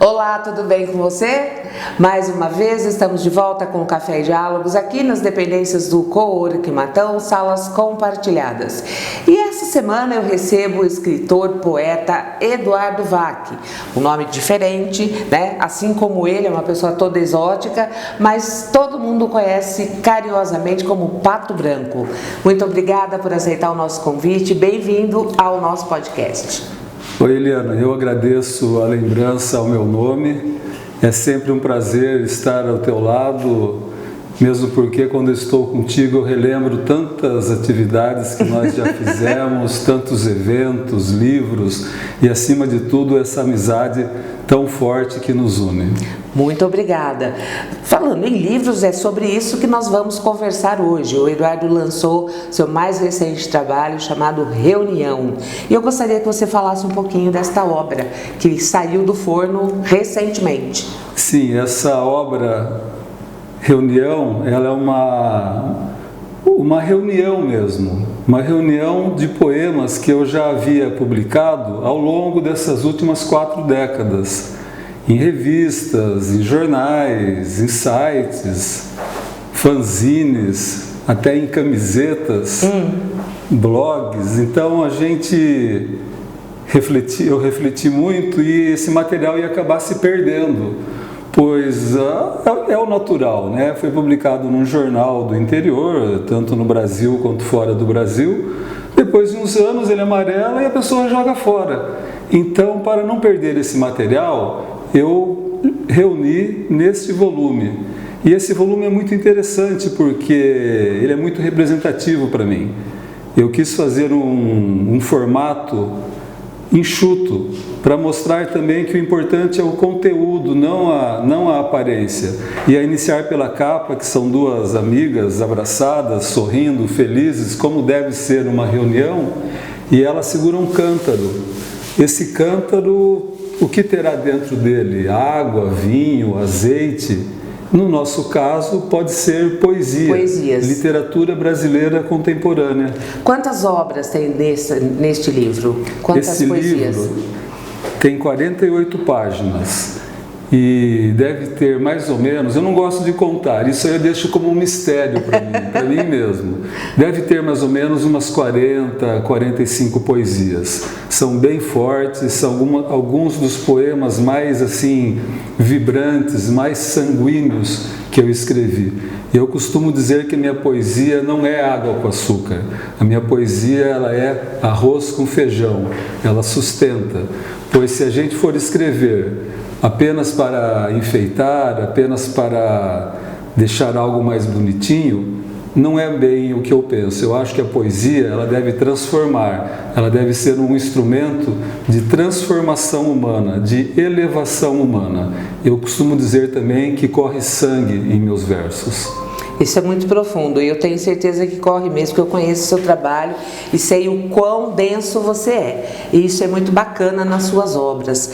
Olá, tudo bem com você? Mais uma vez estamos de volta com o Café e Diálogos aqui nas dependências do Coworking Matão, salas compartilhadas. E essa semana eu recebo o escritor, poeta Eduardo Vach, um nome diferente, né? Assim como ele é uma pessoa toda exótica, mas todo mundo conhece carinhosamente como Pato Branco. Muito obrigada por aceitar o nosso convite, bem-vindo ao nosso podcast. Oi, Eliana, eu agradeço a lembrança ao meu nome. É sempre um prazer estar ao teu lado, mesmo porque quando eu estou contigo eu relembro tantas atividades que nós já fizemos, tantos eventos, livros e, acima de tudo, essa amizade tão forte que nos une. Muito obrigada. Falando em livros, é sobre isso que nós vamos conversar hoje. O Eduardo lançou seu mais recente trabalho chamado Reunião. E eu gostaria que você falasse um pouquinho desta obra, que saiu do forno recentemente. Sim, essa obra Reunião, ela é uma reunião mesmo. Uma reunião de poemas que eu já havia publicado ao longo dessas últimas 4 décadas. Em revistas, em jornais, em sites, fanzines, até em camisetas, blogs. Então eu refleti muito e esse material ia acabar se perdendo, pois é o natural, né? Foi publicado num jornal do interior, tanto no Brasil quanto fora do Brasil. Depois de uns anos ele amarela e a pessoa joga fora. Então, para não perder esse material, eu reuni neste volume. E esse volume é muito interessante porque ele é muito representativo para mim. Eu quis fazer um formato enxuto para mostrar também que o importante é o conteúdo, não a aparência. E a iniciar pela capa, que são 2 amigas abraçadas, sorrindo, felizes, como deve ser uma reunião, e ela segura um cântaro. Esse cântaro, o que terá dentro dele? Água, vinho, azeite? No nosso caso, pode ser Poesias. Literatura brasileira contemporânea. Quantas obras tem neste livro? Quantas Esse poesias? livro tem 48 páginas e deve ter mais ou menos, eu não gosto de contar, isso aí eu deixo como um mistério para mim mesmo. Deve ter mais ou menos umas 40, 45 poesias. São bem fortes, são alguns dos poemas mais assim vibrantes, mais sanguíneos que eu escrevi. Eu costumo dizer que a minha poesia não é água com açúcar. A minha poesia, ela é arroz com feijão. Ela sustenta. Pois se a gente for escrever apenas para enfeitar, apenas para deixar algo mais bonitinho, não é bem o que eu penso. Eu acho que a poesia, ela deve transformar, ela deve ser um instrumento de transformação humana, de elevação humana. Eu costumo dizer também que corre sangue em meus versos. Isso é muito profundo e eu tenho certeza que corre mesmo, porque eu conheço o seu trabalho e sei o quão denso você é. E isso é muito bacana nas suas obras.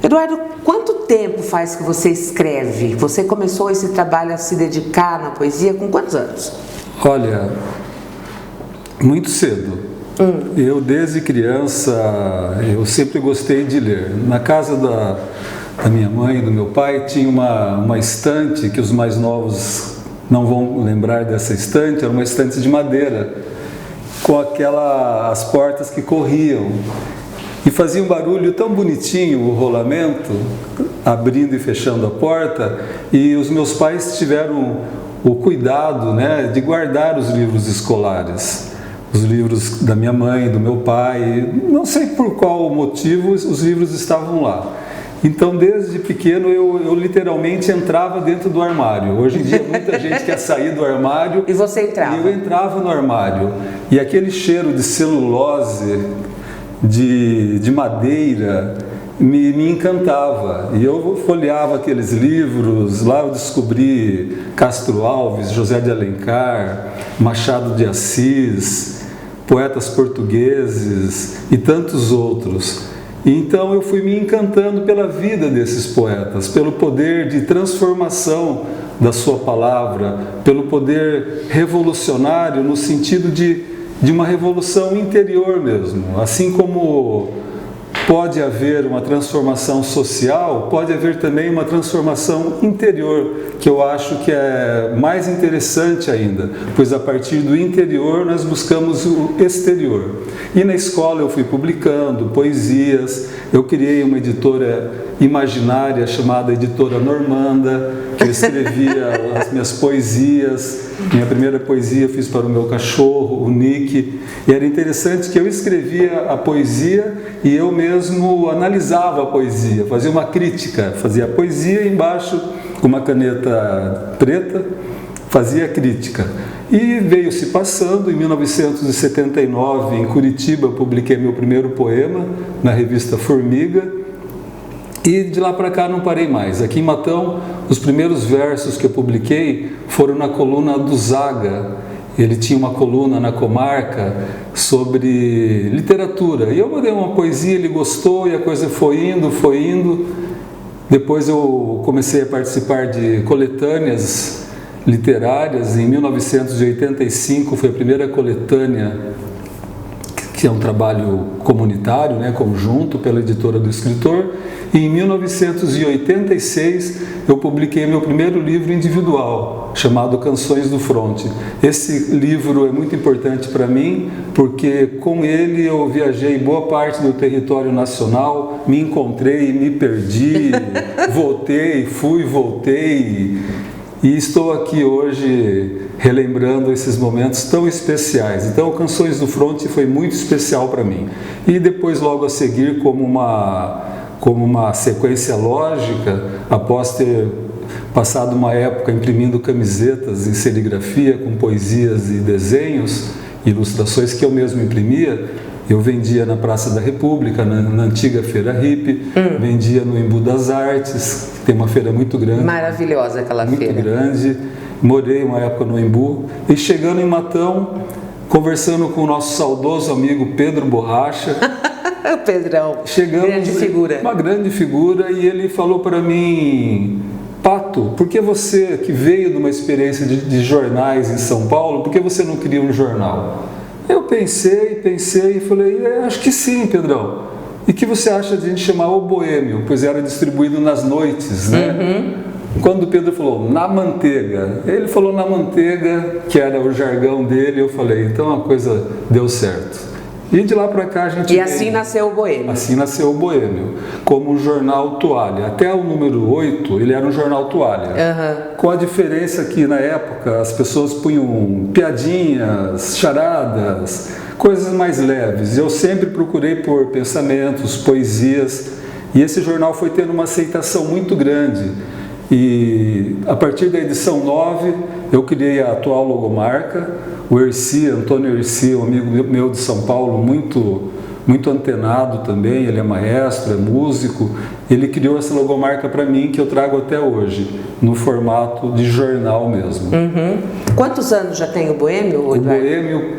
Eduardo, quanto tempo faz que você escreve? Você começou esse trabalho a se dedicar na poesia com quantos anos? Olha, muito cedo. Eu, desde criança, eu sempre gostei de ler. Na casa da minha mãe e do meu pai tinha uma estante, que os mais novos não vão lembrar dessa estante, era uma estante de madeira, com as portas que corriam. E fazia um barulho tão bonitinho o rolamento, abrindo e fechando a porta, e os meus pais tiveram o cuidado, né, de guardar os livros escolares, os livros da minha mãe, do meu pai, não sei por qual motivo os livros estavam lá. Então, desde pequeno, eu literalmente entrava dentro do armário. Hoje em dia, muita gente quer sair do armário. E você entrava? E eu entrava no armário. E aquele cheiro de celulose, de madeira, me encantava. E eu folheava aqueles livros. Lá eu descobri Castro Alves, José de Alencar, Machado de Assis, poetas portugueses e tantos outros. Então eu fui me encantando pela vida desses poetas, pelo poder de transformação da sua palavra, pelo poder revolucionário no sentido de uma revolução interior mesmo. Assim como pode haver uma transformação social, pode haver também uma transformação interior, que eu acho que é mais interessante ainda, pois a partir do interior nós buscamos o exterior. E na escola eu fui publicando poesias, eu criei uma editora imaginária chamada Editora Normanda, que eu escrevia as minhas poesias. Minha primeira poesia eu fiz para o meu cachorro, o Nick, e era interessante que eu escrevia a poesia e eu mesmo analisava a poesia, fazia uma crítica, fazia a poesia e embaixo, com uma caneta preta, fazia a crítica. E veio se passando, em 1979, em Curitiba, eu publiquei meu primeiro poema na revista Formiga, e de lá para cá não parei mais. Aqui em Matão, os primeiros versos que eu publiquei foram na coluna do Zaga. Ele tinha uma coluna na Comarca sobre literatura. E eu mandei uma poesia, ele gostou e a coisa foi indo, foi indo. Depois eu comecei a participar de coletâneas literárias. Em 1985 foi a primeira coletânea, que é um trabalho comunitário, né, conjunto, pela editora do escritor. E em 1986 eu publiquei meu primeiro livro individual, chamado Canções do Fronte. Esse livro é muito importante para mim, porque com ele eu viajei boa parte do território nacional, me encontrei, me perdi, voltei, fui, voltei. E estou aqui hoje relembrando esses momentos tão especiais. Então, Canções do Fronte foi muito especial para mim. E depois, logo a seguir, como uma sequência lógica, após ter passado uma época imprimindo camisetas em serigrafia com poesias e desenhos, ilustrações que eu mesmo imprimia, eu vendia na Praça da República, na antiga Feira Hippie, vendia no Embu das Artes, que tem uma feira muito grande. Maravilhosa aquela feira. Muito grande. Morei uma época no Embu. E chegando em Matão, conversando com o nosso saudoso amigo Pedro Borracha. Pedrão, grande figura. Uma grande figura, e ele falou para mim: Pato, por que você, que veio de uma experiência de jornais em São Paulo, por que você não cria um jornal? Eu pensei e falei: acho que sim, Pedrão. E o que você acha de a gente chamar O Boêmio? Pois era distribuído nas noites, né? Quando o Pedro falou na manteiga, ele falou na manteiga, que era o jargão dele, eu falei: então a coisa deu certo. E de lá para cá a gente... E assim nasceu o Boêmio. Assim nasceu o Boêmio, como um jornal toalha. Até o número 8, ele era um jornal toalha. Com a diferença que, na época, as pessoas punham piadinhas, charadas, coisas mais leves. Eu sempre procurei por pensamentos, poesias, e esse jornal foi tendo uma aceitação muito grande. E a partir da edição 9, eu criei a atual logomarca. O Erci, Antônio Erci, um amigo meu de São Paulo, muito antenado também, ele é maestro, é músico, ele criou essa logomarca para mim, que eu trago até hoje, no formato de jornal mesmo. Quantos anos já tem o Boêmio, Eduardo? O Boêmio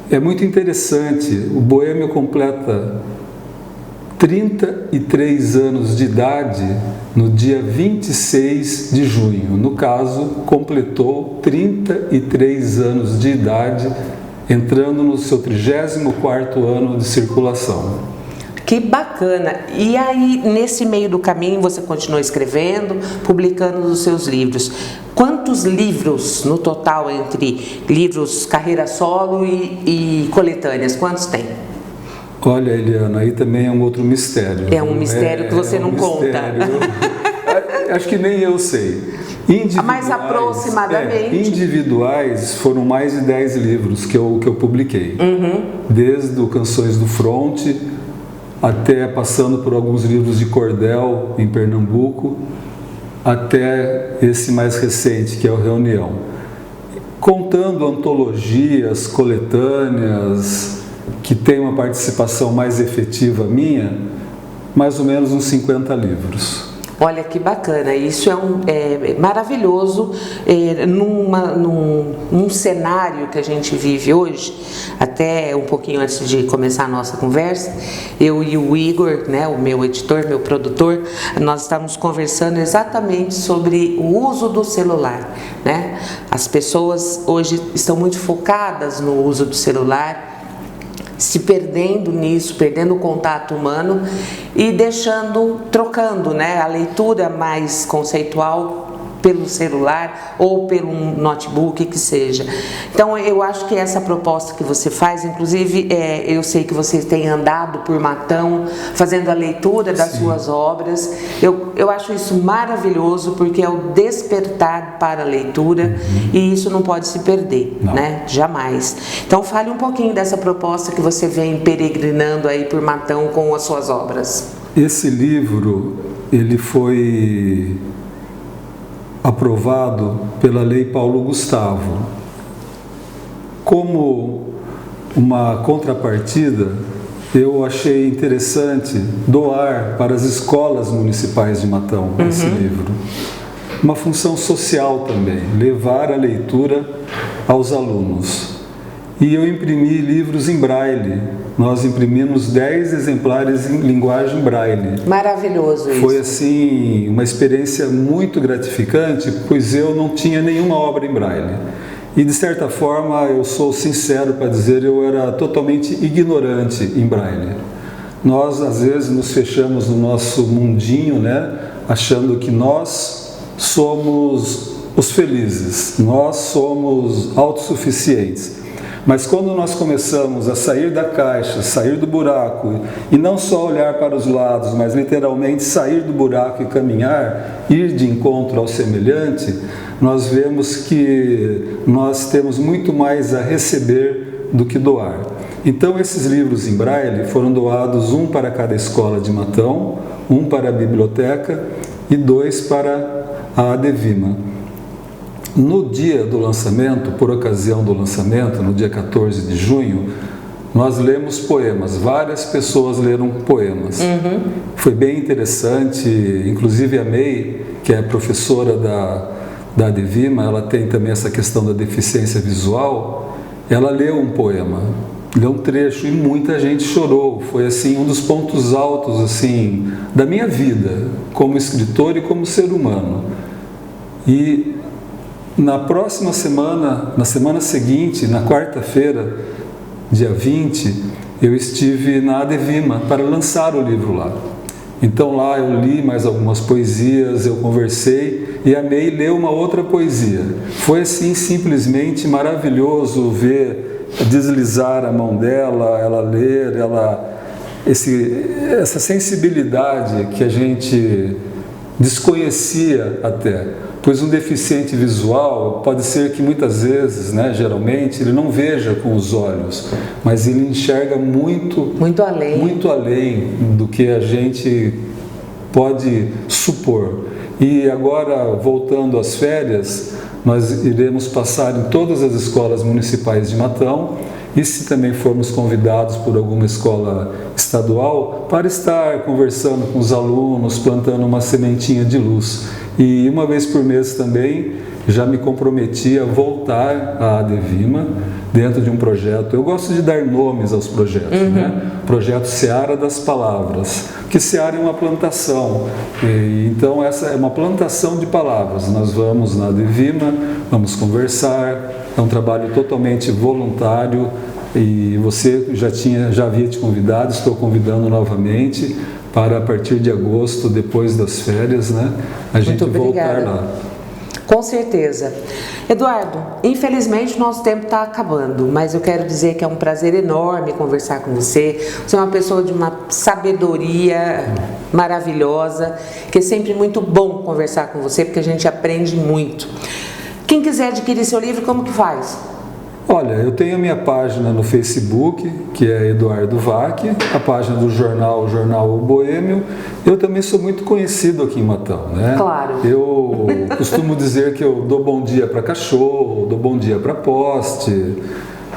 é muito interessante. O Boêmio completa 33 anos de idade no dia 26 de junho. No caso, completou 33 anos de idade, entrando no seu 34º ano de circulação. Que bacana! E aí, nesse meio do caminho, você continuou escrevendo, publicando os seus livros. Quantos livros no total, entre livros carreira solo e coletâneas, quantos tem? Olha, Eliana, aí também é um outro mistério. É um mistério que você não conta. Acho que nem eu sei. Mas aproximadamente. Individuais foram mais de 10 livros que eu publiquei. Desde o Canções do Fronte, até passando por alguns livros de cordel em Pernambuco, até esse mais recente, que é o Reunião. Contando antologias, coletâneas, que tem uma participação mais efetiva minha, mais ou menos uns 50 livros. Olha que bacana, isso é maravilhoso num cenário que a gente vive hoje. Até um pouquinho antes de começar a nossa conversa, eu e o Igor, né, o meu editor, meu produtor, nós estávamos conversando exatamente sobre o uso do celular, né? As pessoas hoje estão muito focadas no uso do celular, se perdendo nisso, perdendo o contato humano e trocando, né, a leitura mais conceitual pelo celular ou pelo notebook, que seja. Então eu acho que essa proposta que você faz, inclusive eu sei que você tem andado por Matão fazendo a leitura das suas obras, eu acho isso maravilhoso, porque é o despertar para a leitura e isso não pode se perder, né? Jamais. Então fale um pouquinho dessa proposta que você vem peregrinando aí por Matão com as suas obras. Esse livro, ele foi aprovado pela Lei Paulo Gustavo. Como uma contrapartida, eu achei interessante doar para as escolas municipais de Matão esse livro. Uma função social também, levar a leitura aos alunos. E eu imprimi livros em braille. Nós imprimimos 10 exemplares em linguagem braille. Maravilhoso isso. Foi assim uma experiência muito gratificante, pois eu não tinha nenhuma obra em braille. E de certa forma, eu sou sincero para dizer, eu era totalmente ignorante em braille. Nós às vezes nos fechamos no nosso mundinho, né, achando que nós somos os felizes, nós somos autossuficientes. Mas quando nós começamos a sair da caixa, sair do buraco, e não só olhar para os lados, mas literalmente sair do buraco e caminhar, ir de encontro ao semelhante, nós vemos que nós temos muito mais a receber do que doar. Então esses livros em braille foram doados, um para cada escola de Matão, um para a biblioteca e 2 para a Adevima. No dia do lançamento, por ocasião do lançamento, no dia 14 de junho, nós lemos poemas, várias pessoas leram poemas. Foi bem interessante, inclusive a May, que é professora da Adevima, ela tem também essa questão da deficiência visual, ela leu um poema, leu um trecho e muita gente chorou. Foi assim um dos pontos altos assim da minha vida, como escritor e como ser humano. E na próxima semana, na semana seguinte, na quarta-feira, dia 20, eu estive na Adevima para lançar o livro lá. Então lá eu li mais algumas poesias, eu conversei e a May leu uma outra poesia. Foi assim simplesmente maravilhoso ver deslizar a mão dela, ela ler, essa sensibilidade que a gente desconhecia até. Pois um deficiente visual pode ser que muitas vezes, né, geralmente, ele não veja com os olhos, mas ele enxerga muito além do que a gente pode supor. E agora, voltando às férias, nós iremos passar em todas as escolas municipais de Matão, e se também formos convidados por alguma escola estadual, para estar conversando com os alunos, plantando uma sementinha de luz. E uma vez por mês também já me comprometi a voltar à Adevima dentro de um projeto. Eu gosto de dar nomes aos projetos, né? Projeto Seara das Palavras, que Seara é uma plantação. Então essa é uma plantação de palavras. Nós vamos na Adevima, vamos conversar, é um trabalho totalmente voluntário e você já havia te convidado, estou convidando novamente para a partir de agosto, depois das férias, né, a gente voltar lá. Com certeza. Eduardo, infelizmente o nosso tempo está acabando, mas eu quero dizer que é um prazer enorme conversar com você. Você é uma pessoa de uma sabedoria maravilhosa, que é sempre muito bom conversar com você, porque a gente aprende muito. Quem quiser adquirir seu livro, como que faz? Olha, eu tenho a minha página no Facebook, que é Eduardo Vac, a página do jornal, o Jornal O Boêmio. Eu também sou muito conhecido aqui em Matão, né? Claro. Eu costumo dizer que eu dou bom dia para cachorro, dou bom dia para poste,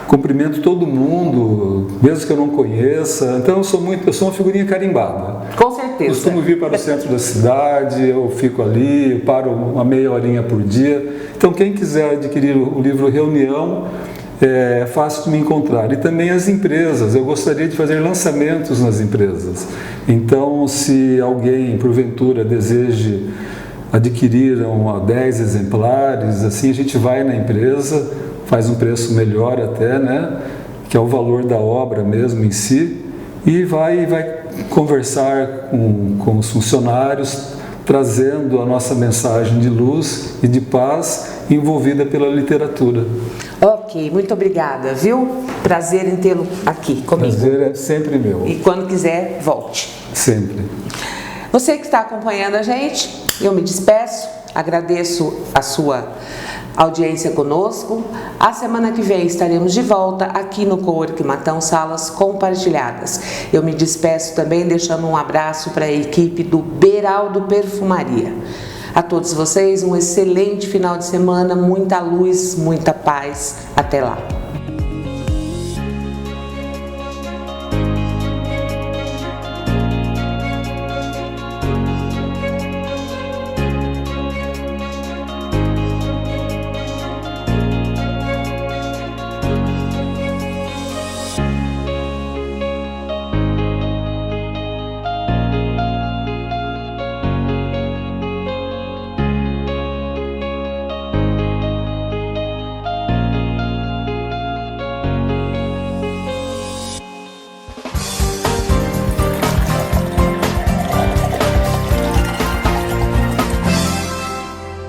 cumprimento todo mundo, mesmo que eu não conheça. Então eu sou uma figurinha carimbada. Com certeza. Costumo vir para o centro da cidade, eu fico ali, eu paro uma meia horinha por dia. Então quem quiser adquirir o livro Reunião, é fácil de me encontrar. E também as empresas, eu gostaria de fazer lançamentos nas empresas. Então, se alguém, porventura, deseje adquirir 10 exemplares, assim a gente vai na empresa, faz um preço melhor até, né? que é o valor da obra mesmo em si, e vai conversar com os funcionários, trazendo a nossa mensagem de luz e de paz envolvida pela literatura. Ok, muito obrigada, viu? Prazer em tê-lo aqui comigo. Prazer é sempre meu. E quando quiser, volte. Sempre. Você que está acompanhando a gente, eu me despeço, agradeço a sua audiência conosco. A semana que vem estaremos de volta aqui no Cowork Matão, salas compartilhadas. Eu me despeço também deixando um abraço para a equipe do Beraldo Perfumaria. A todos vocês, um excelente final de semana, muita luz, muita paz. Até lá.